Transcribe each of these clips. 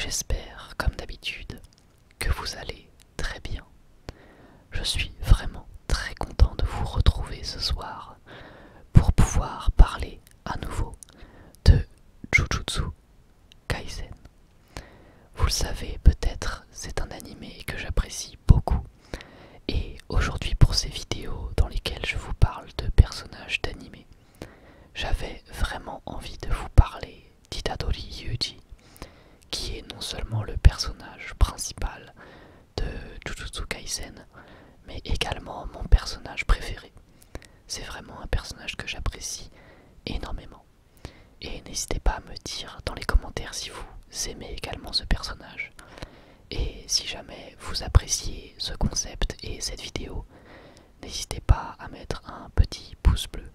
J'espère, comme d'habitude, que vous allez très bien. Je suis vraiment très content de vous retrouver ce soir pour pouvoir parler à nouveau de Jujutsu Kaisen. Vous le savez peut-être, c'est un animé que j'apprécie beaucoup. Et aujourd'hui, pour ces vidéos dans lesquelles je vous parle de personnages d'animé, j'avais vraiment envie de vous parler d'Itadori Yuji, qui est non seulement le personnage principal de Jujutsu Kaisen, mais également mon personnage préféré. C'est vraiment un personnage que j'apprécie énormément. Et n'hésitez pas à me dire dans les commentaires si vous aimez également ce personnage. Et si jamais vous appréciez ce concept et cette vidéo, n'hésitez pas à mettre un petit pouce bleu.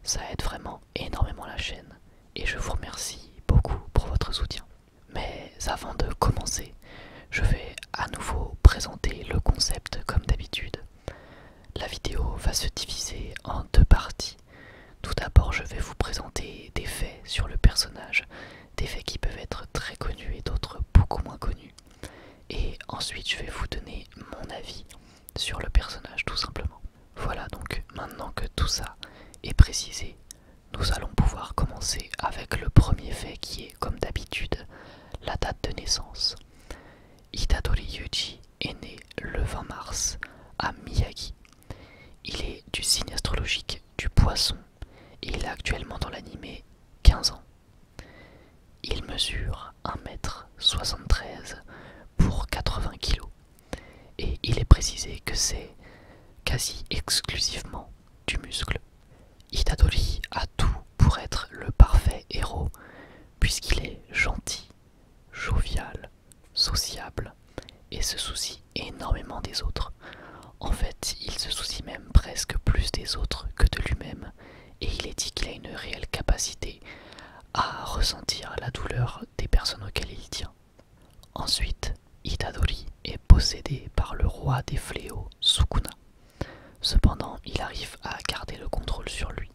Ça aide vraiment énormément la chaîne et je vous remercie beaucoup pour votre soutien. Mais avant de commencer, je vais à nouveau présenter le concept comme d'habitude. La vidéo va se diviser en deux parties. Tout d'abord, je vais vous présenter des faits sur le personnage, des faits qui peuvent être très connus et d'autres beaucoup moins connus. Et ensuite, je vais vous donner mon avis sur le personnage tout simplement. Voilà, donc maintenant que tout ça est précisé, nous allons pouvoir commencer avec le premier fait qui est, comme d'habitude, la date de naissance. Itadori Yuji est né le 20 mars à Miyagi. Il est du signe astrologique du Poisson et il a actuellement dans l'animé 15 ans. Il mesure 1,73 m pour 80 kg et il est précisé que c'est quasi exclusivement du muscle. Itadori a tout pour être le parfait héros puisqu'il est gentil, jovial, sociable et se soucie énormément des autres. En fait, il se soucie même presque plus des autres que de lui-même et il est dit qu'il a une réelle capacité à ressentir la douleur des personnes auxquelles il tient. Ensuite, Itadori est possédé par le roi des fléaux, Sukuna. Cependant, il arrive à garder le contrôle sur lui.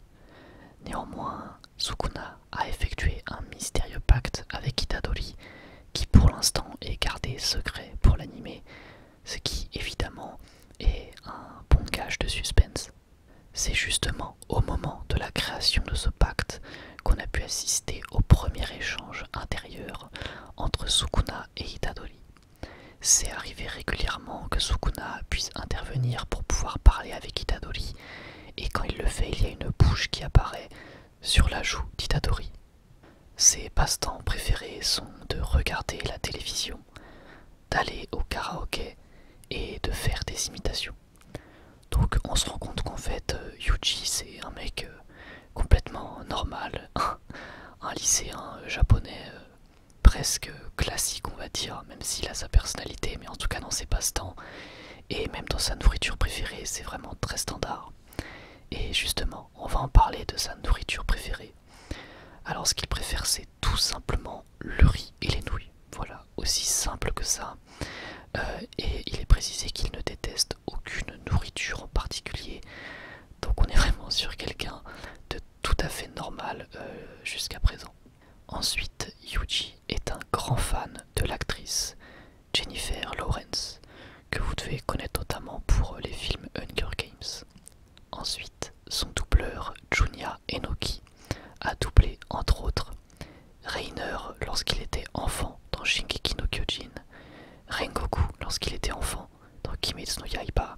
Néanmoins, Sukuna a effectué un mystérieux pacte avec Itadori qui pour l'instant est gardé secret pour l'animé, ce qui évidemment est un bon gage de suspense. C'est justement au moment de la création de ce pacte qu'on a pu assister au premier échange intérieur entre Sukuna et Itadori. C'est arrivé régulièrement que Sukuna puisse intervenir pour pouvoir parler avec Itadori, et quand il le fait, il y a une bouche qui apparaît sur la joue d'Itadori. Ses passe-temps préférés sont de regarder la télévision, d'aller au karaoké et de faire des imitations. Donc on se rend compte qu'en fait Yuji c'est un mec complètement normal, un lycéen japonais presque classique on va dire, même s'il a sa personnalité, mais en tout cas dans ses passe-temps et même dans sa nourriture préférée c'est vraiment très standard. Et justement on va en parler de sa nourriture préférée. Alors ce qu'il préfère c'est tout simplement le riz et les nouilles, voilà, aussi simple que ça. Et il est précisé qu'il ne déteste aucune nourriture en particulier, donc on est vraiment sur quelqu'un de tout à fait normal jusqu'à présent. Ensuite, Yuji est un grand fan de l'actrice Jennifer Lawrence, que vous devez connaître notamment pour les films Hunger Games. Ensuite, son doubleur Junya Enoki a doublé entre autres Reiner lorsqu'il était enfant dans Shingeki no Kyojin, Rengoku lorsqu'il était enfant dans Kimetsu no Yaiba,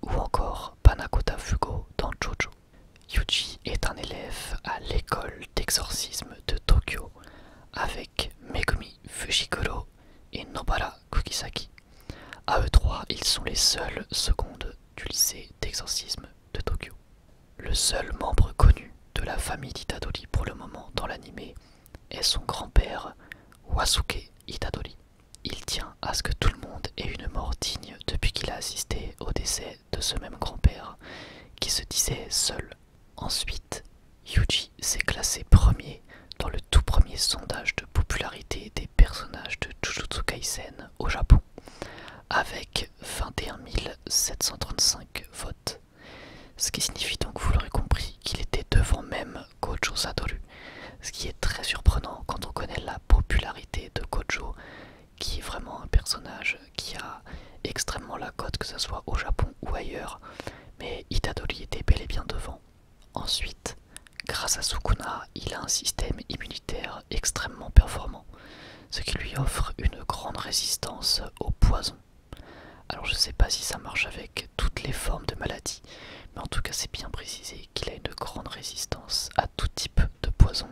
ou encore Panakota Fugo dans Jojo. Yuji est un élève à l'école d'exorcisme de Tokyo avec Megumi Fujikuro et Nobara Kugisaki. À eux trois, ils sont les seules secondes du lycée d'exorcisme de Tokyo. Le seul membre connu de la famille d'Itadori pour le moment dans l'anime est son grand-père Wasuke Itadori. Il tient à ce que tout le monde ait une mort digne depuis qu'il a assisté au décès de ce même grand-père qui se disait seul. Ensuite, Yuji s'est classé premier dans le tout premier sondage de popularité des personnages de Jujutsu Kaisen au Japon, avec 21 735 votes. Ce qui signifie donc, vous l'aurez compris, qu'il était devant même Gojo Satoru, ce qui est très surprenant quand on connaît la popularité de Gojo personnage qui a extrêmement la cote, que ce soit au Japon ou ailleurs, mais Itadori était bel et bien devant. Ensuite, grâce à Sukuna, il a un système immunitaire extrêmement performant, ce qui lui offre une grande résistance au poison. Alors je sais pas si ça marche avec toutes les formes de maladies, mais en tout cas c'est bien précisé qu'il a une grande résistance à tout type de poison,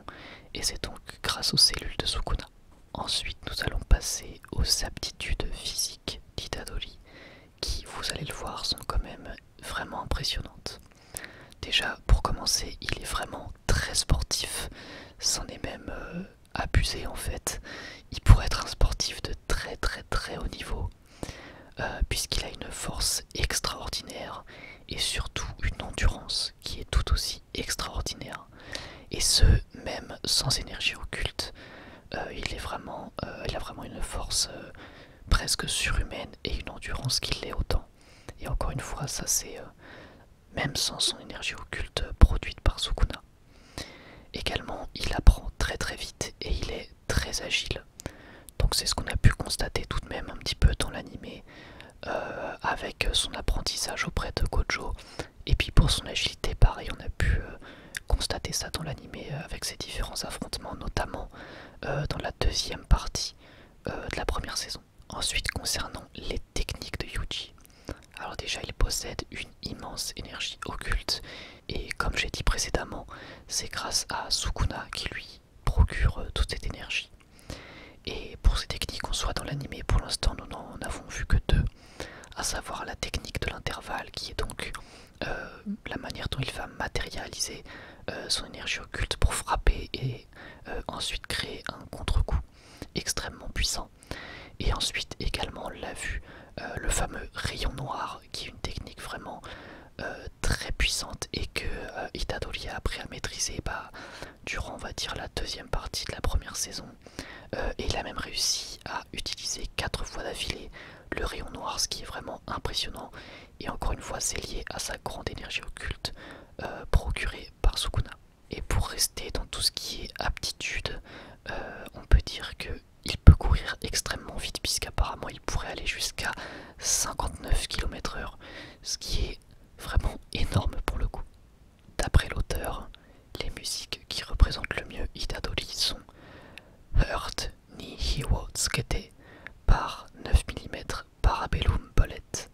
et c'est donc grâce aux cellules de Sukuna. Ensuite nous allons passer aux aptitudes physiques d'Itadori, qui, vous allez le voir, sont quand même vraiment impressionnantes. Déjà, pour commencer, il est vraiment très sportif, c'en est même abusé en fait. Il pourrait être un sportif de très haut niveau, puisqu'il a une force extraordinaire et surtout une endurance qui est tout aussi extraordinaire. Et ce, même sans énergie occulte, il a vraiment une force presque surhumaine et une endurance qui l'est autant. Et encore une fois, ça c'est même sans son énergie occulte produite par Sukuna. Également, il apprend très vite et il est très agile. Donc c'est ce qu'on a pu constater tout de même un petit peu dans l'animé, avec son apprentissage auprès de Gojo. Et puis pour son agilité, pareil, on a pu constater ça dans l'animé avec ses différents affrontements, notamment dans la deuxième partie de la première saison. Ensuite, concernant les techniques de Yuji, alors déjà il possède une immense énergie occulte, et comme j'ai dit précédemment, c'est grâce à Sukuna qui lui procure toute cette énergie. Et pour ces techniques, en soi dans l'animé, pour l'instant nous n'en avons vu que deux, à savoir la technique de l'intervalle, qui est donc la manière dont il va matérialiser son énergie occulte pour frapper et ensuite créer un contre-coup extrêmement puissant. Et ensuite également la vue, le fameux rayon noir, qui est une technique vraiment très puissante et que Itadori a appris à maîtriser durant, on va dire, la deuxième partie de la première saison. Et il a même réussi à utiliser 4 fois d'affilée le rayon noir, ce qui est vraiment impressionnant. Et encore une fois, c'est lié à sa grande énergie occulte procurée par Sukuna. Et pour rester dans tout ce qui est aptitude, on peut dire que il peut courir extrêmement vite, puisqu'apparemment il pourrait aller jusqu'à 59 km/h, ce qui est vraiment énorme pour le coup. D'après l'auteur, les musiques qui représentent le mieux Itadori sont Hurt ni Hiwo Tsukete par 9 mm Parabellum Bullet,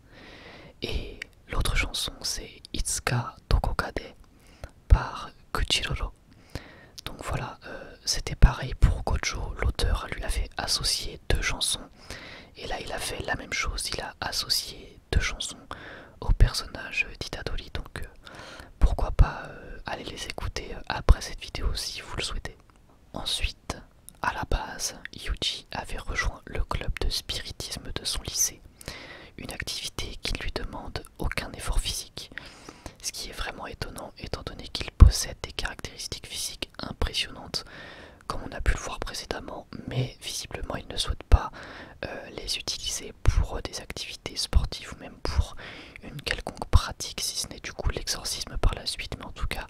et l'autre chanson c'est Itsuka Dokokade par Kuchiroro. Donc voilà, c'était pareil pour Gojo, l'auteur lui avait associé 2 chansons, et là il a fait la même chose, il a associé 2 chansons au personnage d'Itadori, donc pourquoi pas aller les écouter après cette vidéo si vous le souhaitez. Ensuite, à la base, Yuji avait rejoint le club de spiritisme de son lycée, une activité qui ne lui demande aucun effort physique, ce qui est vraiment étonnant étant donné qu'il possède des caractéristiques physiques impressionnantes comme on a pu le voir précédemment, mais visiblement il ne souhaite pas les utiliser pour des activités sportives ou même pour une quelconque pratique, si ce n'est du coup l'exorcisme par la suite. Mais en tout cas,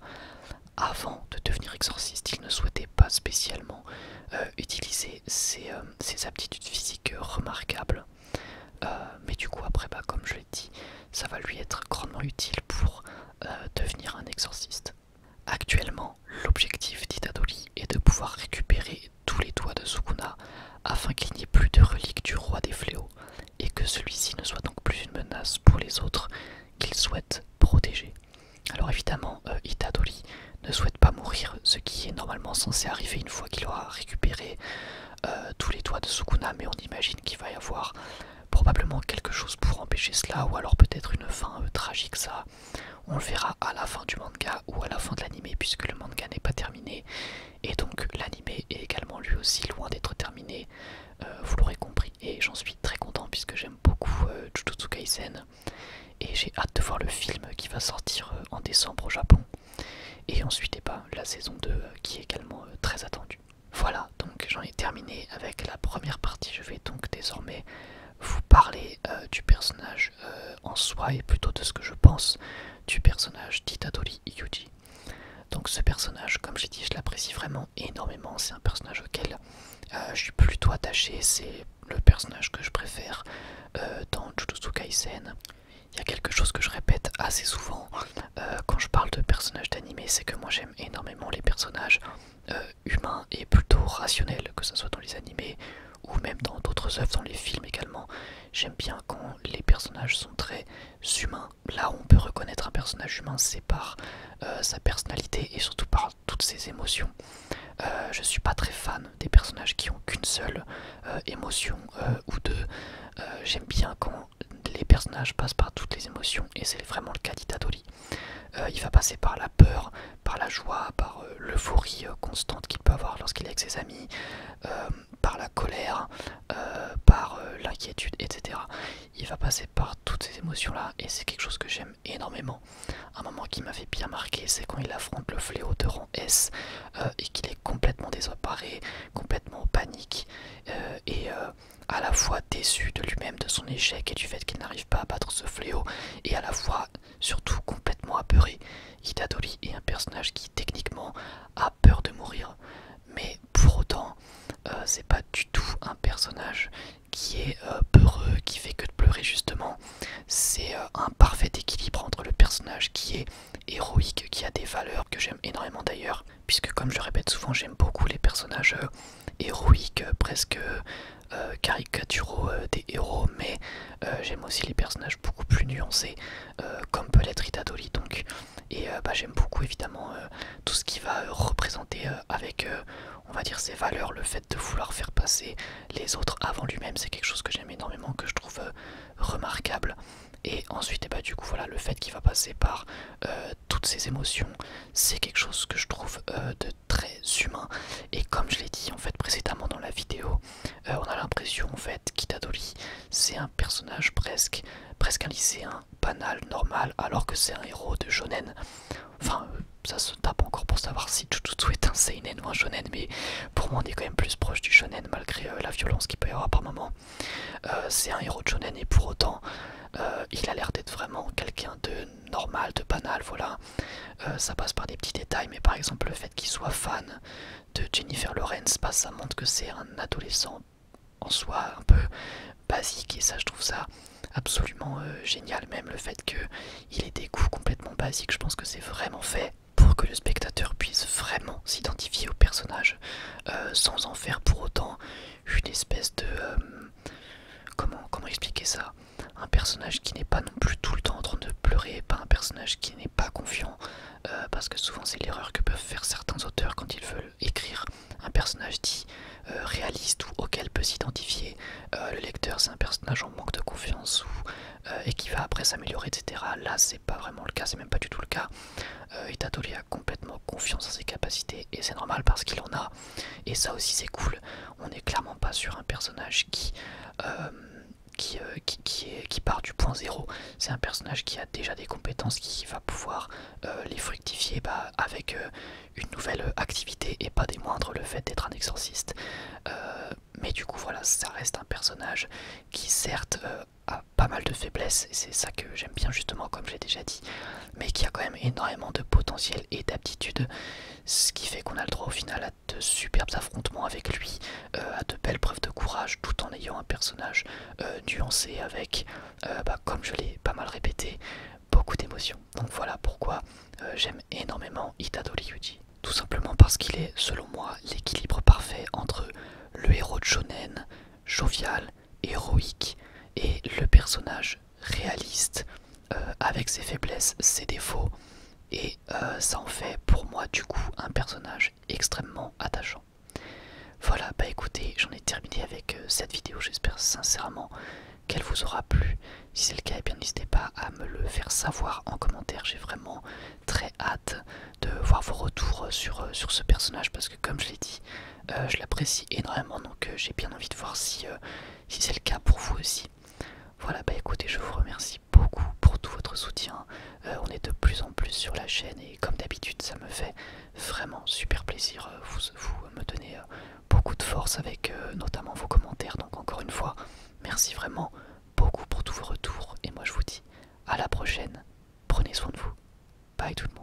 avant de devenir exorciste, il ne souhaitait pas spécialement utiliser ses aptitudes physiques remarquables. Mais du coup après, comme je l'ai dit, ça va lui être grandement utile pour devenir un exorciste. Actuellement, l'objectif d'Itadori est de pouvoir récupérer tous les doigts de Sukuna afin qu'il n'y ait plus de reliques du roi des fléaux et que celui-ci ne soit donc plus une menace pour les autres qu'il souhaite protéger. Alors évidemment, Itadori ne souhaite pas mourir, ce qui est normalement censé arriver une fois qu'il aura récupéré tous les doigts de Sukuna, mais on imagine qu'il va y avoir probablement quelque chose pour empêcher cela, ou alors peut-être une fin tragique. Ça on le verra à la fin du manga ou à la fin de l'animé, puisque le manga n'est pas terminé et donc l'animé est également lui aussi loin d'être terminé, vous l'aurez compris, et j'en suis très content puisque j'aime beaucoup Jujutsu Kaisen et j'ai hâte de voir le film qui va sortir en décembre au Japon, et ensuite la saison 2 qui est également très attendue. Voilà, donc j'en ai terminé avec la première partie. Je vais donc désormais vous parler du personnage en soi, et plutôt de ce que je pense du personnage d'Itadori Yuji. Donc ce personnage, comme j'ai dit, je l'apprécie vraiment énormément. C'est un personnage auquel je suis plutôt attaché. C'est le personnage que je préfère dans Jujutsu Kaisen. Il y a quelque chose que je répète assez souvent quand je parle de personnages d'anime, c'est que moi j'aime énormément les personnages humains et plutôt rationnels, que ce soit dans les animés ou même dans d'autres œuvres, dans les films également. J'aime bien quand les personnages sont très humains. Là où on peut reconnaître un personnage humain, c'est par sa personnalité et surtout par toutes ses émotions. Je suis pas très fan des personnages qui ont qu'une seule émotion ou deux. J'aime bien quand les personnages passent par toutes les émotions et c'est vraiment le cas d'Itadori. Il va passer par la peur, par la joie, par l'euphorie constante qu'il peut avoir lorsqu'il est avec ses amis, par la colère, par l'inquiétude, etc. Il va passer par toutes ces émotions là et c'est quelque chose que j'aime énormément. Un moment qui m'avait bien marqué, c'est quand il affronte le fléau de rang S et qu'il est complètement désemparé, complètement en panique et à la fois déçu de lui-même, de son échec et du fait qu'il n'arrive pas à battre ce fléau, et à la fois surtout complètement apeuré. Itadori est un personnage qui techniquement a peur de mourir, mais pour autant c'est pas du tout un personnage qui est peureux, qui fait que de pleurer justement. C'est un parfait équilibre entre le personnage qui est héroïque, qui a des valeurs que j'aime énormément d'ailleurs, puisque comme je le répète souvent, j'aime beaucoup les personnages héroïques, presque caricaturaux des héros, mais j'aime aussi les personnages beaucoup plus nuancés, comme peut l'être Itadori donc. Et j'aime beaucoup évidemment tout ce qui va représenter avec on va dire ses valeurs, le fait de vouloir faire passer les autres avant lui-même, c'est quelque chose que j'aime énormément, que je trouve remarquable. Et ensuite, du coup, voilà, le fait qu'il va passer par toutes ces émotions, c'est quelque chose que je trouve de très humain. Et comme je l'ai dit en fait précédemment dans la vidéo, on a l'impression en fait qu'Itadori c'est un personnage presque un lycéen banal, normal, alors que c'est un héros de shonen. Enfin, ça se tape encore pour savoir si Jujutsu est un seinen ou un shonen, mais pour moi on est quand même plus proche du shonen malgré la violence qu'il peut y avoir par moment. C'est un héros de shonen et pour autant il a l'air d'être vraiment quelqu'un de normal, de banal, voilà. Ça passe par des petits détails, mais par exemple le fait qu'il soit fan de Jennifer Lawrence, ça montre que c'est un adolescent en soi un peu basique, et ça je trouve ça absolument génial. Même le fait qu'il ait des goûts complètement basiques, je pense que c'est vraiment fait pour que le spectateur puisse vraiment s'identifier au personnage sans en faire pour autant une espèce de comment expliquer ça, un personnage qui n'est pas non plus tout le temps en train de pleurer, pas un personnage qui n'est pas confiant, parce que souvent c'est l'erreur que peuvent faire certains auteurs quand ils veulent écrire un personnage dit réaliste ou auquel peut s'identifier le lecteur. C'est un personnage en manque de confiance et qui va après s'améliorer, etc. Là c'est pas vraiment le cas, c'est même pas du tout le cas. Itadori a complètement confiance en ses capacités et c'est normal parce qu'il en a, et ça aussi c'est cool. On n'est clairement pas sur un personnage qui part du point zéro. C'est un personnage qui a déjà des compétences, qui va pouvoir les fructifier avec une nouvelle activité et pas des moindres, le fait d'être un exorciste. Mais du coup voilà, ça reste un personnage qui certes a pas mal de faiblesses, et c'est ça que j'aime bien justement comme je l'ai déjà dit, mais qui a quand même énormément de potentiel et d'aptitude, ce qui fait qu'on a le droit au final à de superbes affrontements avec lui, à de belles preuves de courage, tout en ayant un personnage nuancé avec, comme je l'ai pas mal répété, beaucoup d'émotions. Donc voilà pourquoi j'aime énormément Itadori Yuji. Tout simplement parce qu'il est, selon moi, l'équilibre parfait entre le héros de shonen, jovial, héroïque, et le personnage réaliste, avec ses faiblesses, ses défauts, et ça en fait pour moi du coup un personnage extrêmement attachant. Voilà, écoutez, j'en ai terminé avec cette vidéo, j'espère sincèrement qu'elle vous aura plu. Si c'est le cas, bien n'hésitez pas à me le faire savoir en commentaire. J'ai vraiment très hâte de voir vos retours sur ce personnage, parce que comme je l'ai dit, je l'apprécie énormément, donc j'ai bien envie de voir si c'est le cas pour vous aussi. Voilà, écoutez, je vous remercie beaucoup pour tout votre soutien. On est de plus en plus sur la chaîne et comme d'habitude ça me fait vraiment super plaisir. Vous me donnez beaucoup de force avec notamment vos commentaires, donc encore une fois merci vraiment beaucoup pour tous vos retours, et moi je vous dis à la prochaine, prenez soin de vous, bye tout le monde.